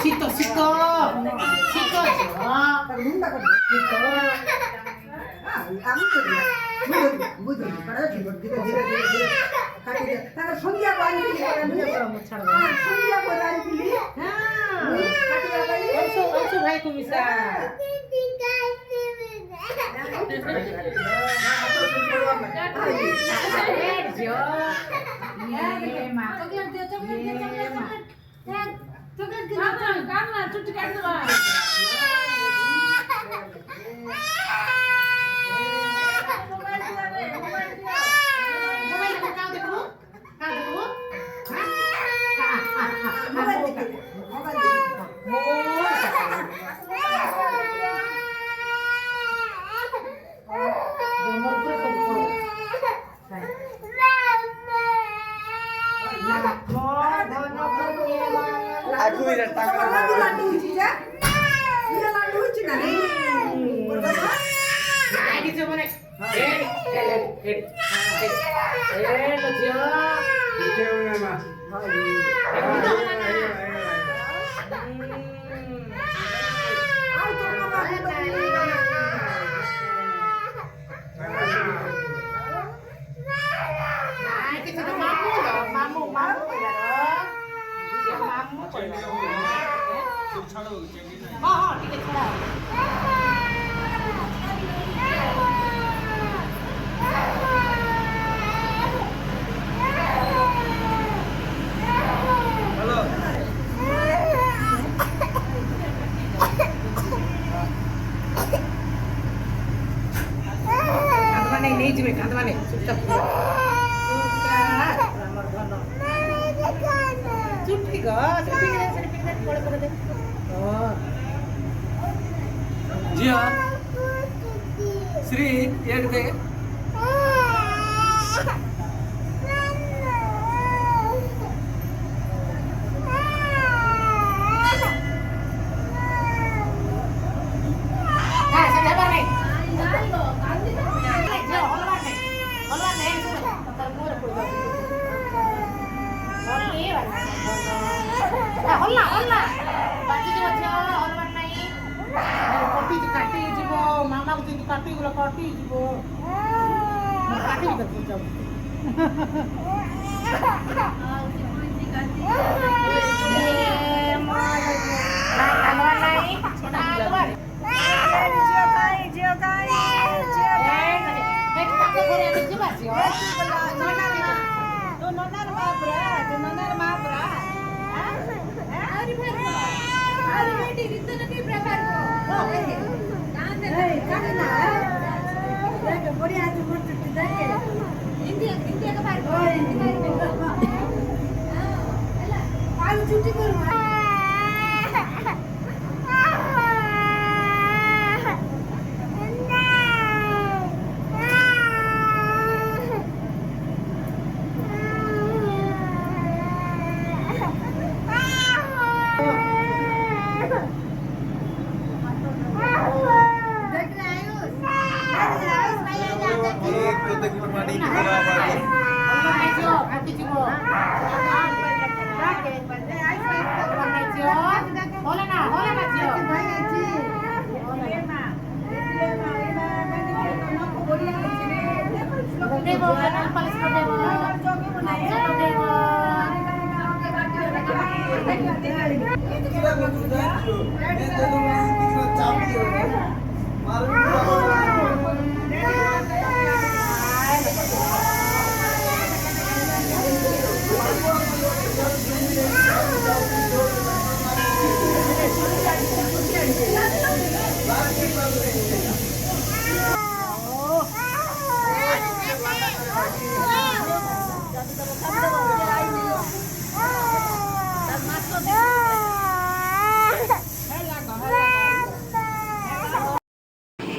Sito, sito. Sito aja. 눈다 그래. 아무도 빨아지 뭐 네가 가게 내가 손이하고 안 빌리 Mau cara. 손이하고 안 빌리 Also भाई को bisa. Jo. Ye ma. Aku tidak takut. लाडू चीजा ये लाडू चीजा नहीं Ini coba nih. Lo Jo. Itu nama. आई तो Nah, itu sudah mamu loh, mamu ya dong. Dia mamu kok. Oh, tidak salah. Halo. Kantaman ini juga kantaman ini. Sudah. Cuti kok, cuti kan boleh deh. Oh. Jia. Sri, ya gitu. Nah, sudah apa nih? Holwan nih. Termurah puluh. Hollah. Baju juga holwan nih. Kopi dikati jibo, mama kudu dikati gula kopi jibo. Kati juga jibo.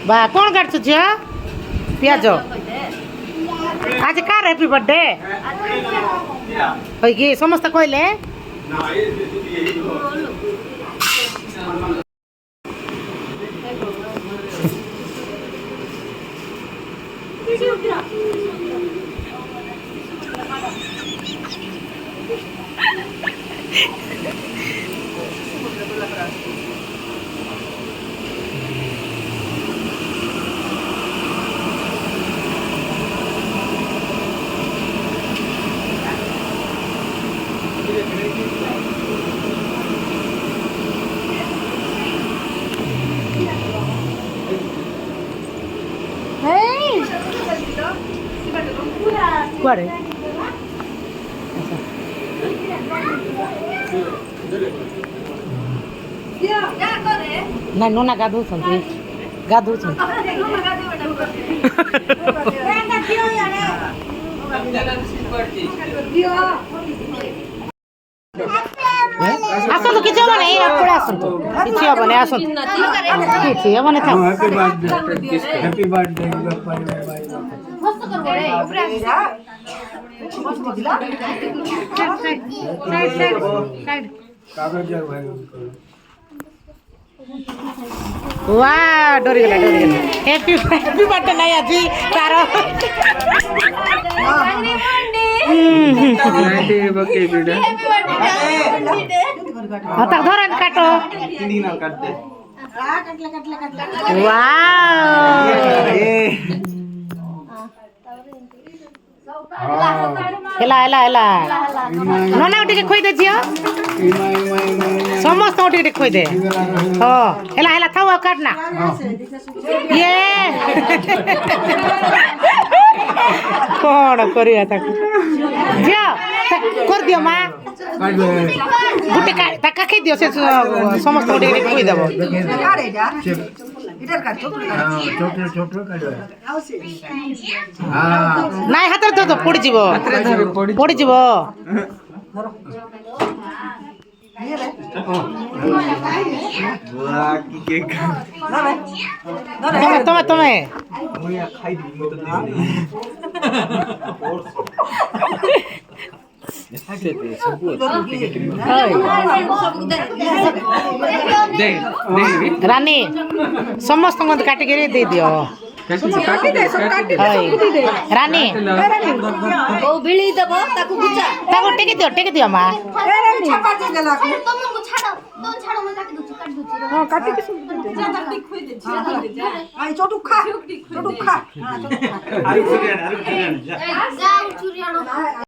ବା କଣ କାଟୁଛୁ ଝିଅ? ପିଆଜ। ଆଜି car happy birthday? ହୋଇକି ସମସ୍ତେ କହିଲେ କୁଆଡ଼େ ନାଇଁ ନନା ଗାଧଉଛନ୍ତି ଗାଧଉଛନ୍ତି ଆସନ୍ତୁ କିଛି ହବନି ଏପଟେ ଆସନ୍ତୁ କିଛି ହବନି ଆସନ୍ତୁ କିଛି ହବନି ଥାଉ हैप्पी बर्थडे कागज भाई वाह डरिगला हैप्पी हैप्पी बर्थडे नहीं आज तार तक धर काटो वाह हेला हेला हेला नना टिके खोई दे झियो समस्त टिके खोई दे हाँ हेला हेला थाऊ काटना ये कौन करिया तक झियो कर दियो माँ गुटे का खाई दियो से समस्त टिके खोई देबो ନାଇଁ ହାତରେ ତ ପଡ଼ିଯିବ ପଡ଼ିଯିବ ତମେ ତମେ ରାନୀ ସମସ୍ତଙ୍କୁ କାଟିକିରି ଦେଇଦିଅ ରାନୀ ତାକୁ ଟେକି ଦିଅ ମା ଖା